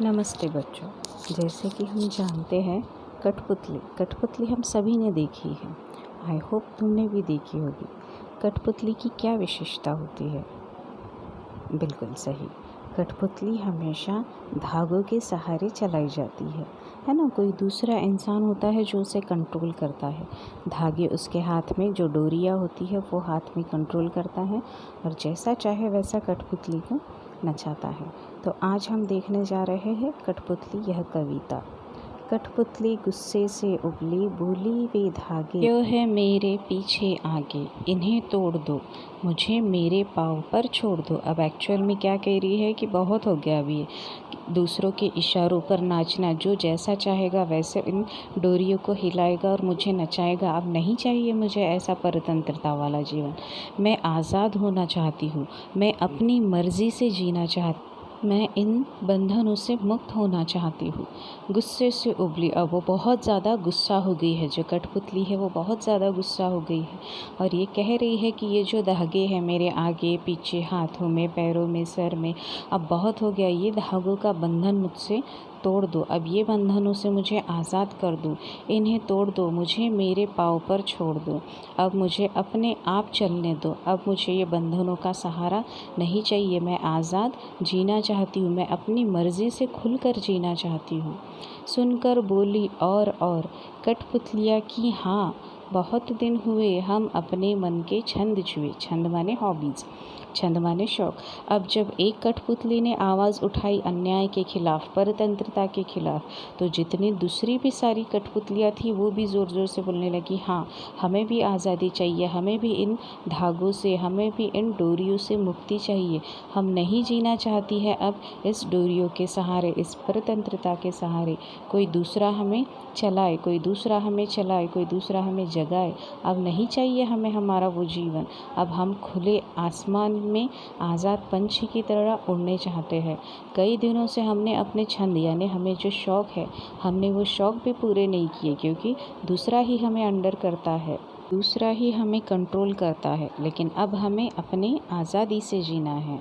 नमस्ते बच्चों। जैसे कि हम जानते हैं कठपुतली हम सभी ने देखी है। आई होप तुमने भी देखी होगी। कठपुतली की क्या विशेषता होती है? बिल्कुल सही, कठपुतली हमेशा धागों के सहारे चलाई जाती है ना। कोई दूसरा इंसान होता है जो उसे कंट्रोल करता है। धागे उसके हाथ में, जो डोरियाँ होती है वो हाथ में कंट्रोल करता है और जैसा चाहे वैसा कठपुतली को नचाता है। तो आज हम देखने जा रहे हैं कठपुतली, यह कविता। कठपुतली गुस्से से उबली, बोली वे धागे क्यों है मेरे पीछे आगे, इन्हें तोड़ दो, मुझे मेरे पाँव पर छोड़ दो। अब एक्चुअल में क्या कह रही है कि बहुत हो गया अभी दूसरों के इशारों पर नाचना, जो जैसा चाहेगा वैसे इन डोरियों को हिलाएगा और मुझे नचाएगा। अब नहीं चाहिए मुझे ऐसा परतंत्रता वाला जीवन। मैं आज़ाद होना चाहती हूँ, मैं अपनी मर्ज़ी से जीना चाहती, मैं इन बंधनों से मुक्त होना चाहती हूँ। गुस्से से उबली, अब वो बहुत ज़्यादा गुस्सा हो गई है। जो कठपुतली है वो बहुत ज़्यादा गुस्सा हो गई है और ये कह रही है कि ये जो धागे हैं मेरे आगे पीछे, हाथों में, पैरों में, सर में, अब बहुत हो गया। ये धागों का बंधन मुझसे तोड़ दो। अब ये बंधनों से मुझे आज़ाद कर दो, इन्हें तोड़ दो, मुझे मेरे पाँव पर छोड़ दो। अब मुझे अपने आप चलने दो। अब मुझे ये बंधनों का सहारा नहीं चाहिए। मैं आज़ाद जीना चाहती हूँ, मैं अपनी मर्ज़ी से खुलकर जीना चाहती हूँ। सुनकर बोली और कठपुतलियाँ की हाँ, बहुत दिन हुए हम अपने मन के छंद छुए। छंद माने हॉबीज़, छंद माने शौक। अब जब एक कठपुतली ने आवाज़ उठाई अन्याय के खिलाफ, परतंत्रता के खिलाफ, तो जितनी दूसरी भी सारी कठपुतलियाँ थी वो भी ज़ोर ज़ोर से बोलने लगी, हाँ हमें भी आज़ादी चाहिए, हमें भी इन धागों से, हमें भी इन डोरियों से मुक्ति चाहिए। हम नहीं जीना चाहती है अब इस डोरियों के सहारे, इस परतंत्रता के सहारे। कोई दूसरा हमें चलाए, कोई दूसरा हमें चलाए, कोई दूसरा हमें जगाए। अब नहीं चाहिए हमें हमारा वो जीवन। अब हम खुले आसमान में आज़ाद पंछी की तरह उड़ने चाहते हैं। कई दिनों से हमने अपने छंद यानी हमें जो शौक़ है, हमने वो शौक़ भी पूरे नहीं किए, क्योंकि दूसरा ही हमें अंडर करता है, दूसरा ही हमें कंट्रोल करता है। लेकिन अब हमें अपनी आज़ादी से जीना है।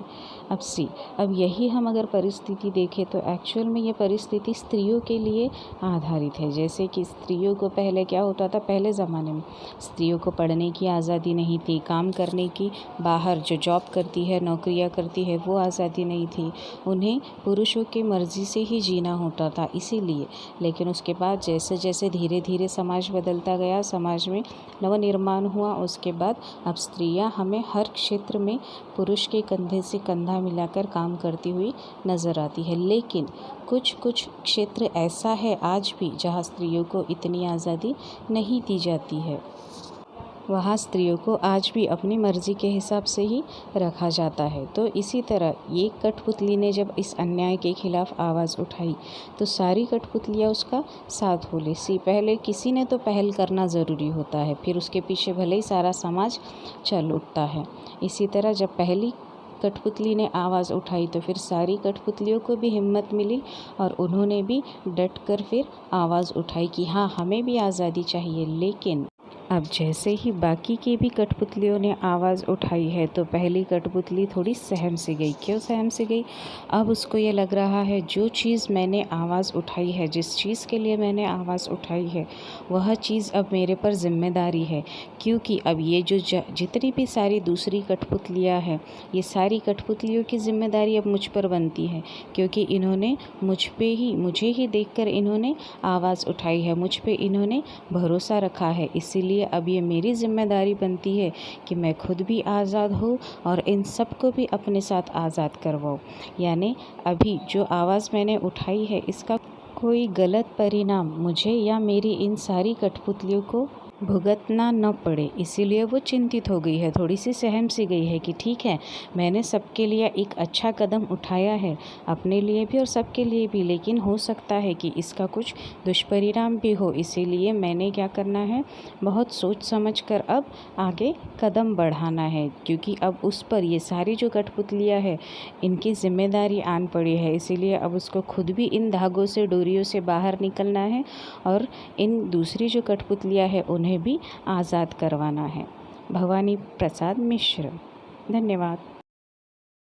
अब यही हम अगर परिस्थिति देखें तो एक्चुअल में ये परिस्थिति स्त्रियों के लिए आधारित है। जैसे कि स्त्रियों को पहले क्या होता था, पहले ज़माने में स्त्रियों को पढ़ने की आज़ादी नहीं थी, काम करने की, बाहर जो जॉब करती है, नौकरियां करती है, वो आज़ादी नहीं थी। उन्हें पुरुषों की मर्ज़ी से ही जीना होता था, इसीलिए। लेकिन उसके बाद जैसे जैसे धीरे धीरे समाज बदलता गया, समाज में नवनिर्माण हुआ, उसके बाद अब स्त्रियां हमें हर क्षेत्र में पुरुष के कंधे से कंधा मिलाकर काम करती हुई नज़र आती है। लेकिन कुछ क्षेत्र ऐसा है आज भी जहां स्त्रियों को इतनी आज़ादी नहीं दी जाती है। वहाँ स्त्रियों को आज भी अपनी मर्ज़ी के हिसाब से ही रखा जाता है। तो इसी तरह ये कठपुतली ने जब इस अन्याय के खिलाफ आवाज़ उठाई तो सारी कठपुतलियाँ उसका साथ बोली। पहले किसी ने तो पहल करना ज़रूरी होता है, फिर उसके पीछे भले ही सारा समाज चल उठता है। इसी तरह जब पहली कठपुतली ने आवाज़ उठाई तो फिर सारी कठपुतलियों को भी हिम्मत मिली और उन्होंने भी डट कर फिर आवाज़ उठाई कि हाँ हमें भी आज़ादी चाहिए। लेकिन अब जैसे ही बाकी की भी कठपुतलियों ने आवाज़ उठाई है तो पहली कठपुतली थोड़ी सहम से गई। क्यों सहम से गई? अब उसको ये लग रहा है जो चीज़ मैंने आवाज़ उठाई है, जिस चीज़ के लिए मैंने आवाज़ उठाई है, वह चीज़ अब मेरे पर जिम्मेदारी है। क्योंकि अब ये जो जितनी भी सारी दूसरी कठपुतलियाँ हैं, ये सारी कठपुतलियों की जिम्मेदारी अब मुझ पर बनती है, क्योंकि इन्होंने मुझे ही देखकर इन्होंने आवाज़ उठाई है, मुझ पे इन्होंने भरोसा रखा है। इसीलिए अब ये मेरी जिम्मेदारी बनती है कि मैं खुद भी आज़ाद हूँ और इन सबको भी अपने साथ आज़ाद करवाऊँ। यानी अभी जो आवाज़ मैंने उठाई है इसका कोई गलत परिणाम मुझे या मेरी इन सारी कठपुतलियों को भुगतना न पड़े। इसीलिए वो चिंतित हो गई है, थोड़ी सी सहम सी गई है कि ठीक है, मैंने सबके लिए एक अच्छा कदम उठाया है, अपने लिए भी और सबके लिए भी, लेकिन हो सकता है कि इसका कुछ दुष्परिणाम भी हो। इसीलिए मैंने क्या करना है, बहुत सोच समझ कर अब आगे कदम बढ़ाना है, क्योंकि अब उस पर ये सारी जो कठपुतलियाँ हैं इनकी जिम्मेदारी आन पड़ी है। इसीलिए अब उसको खुद भी इन धागों से, डोरियों से बाहर निकलना है और इन दूसरी जो कठपुतलियाँ हैं उन्हें भी आज़ाद करवाना है। भवानी प्रसाद मिश्र। धन्यवाद।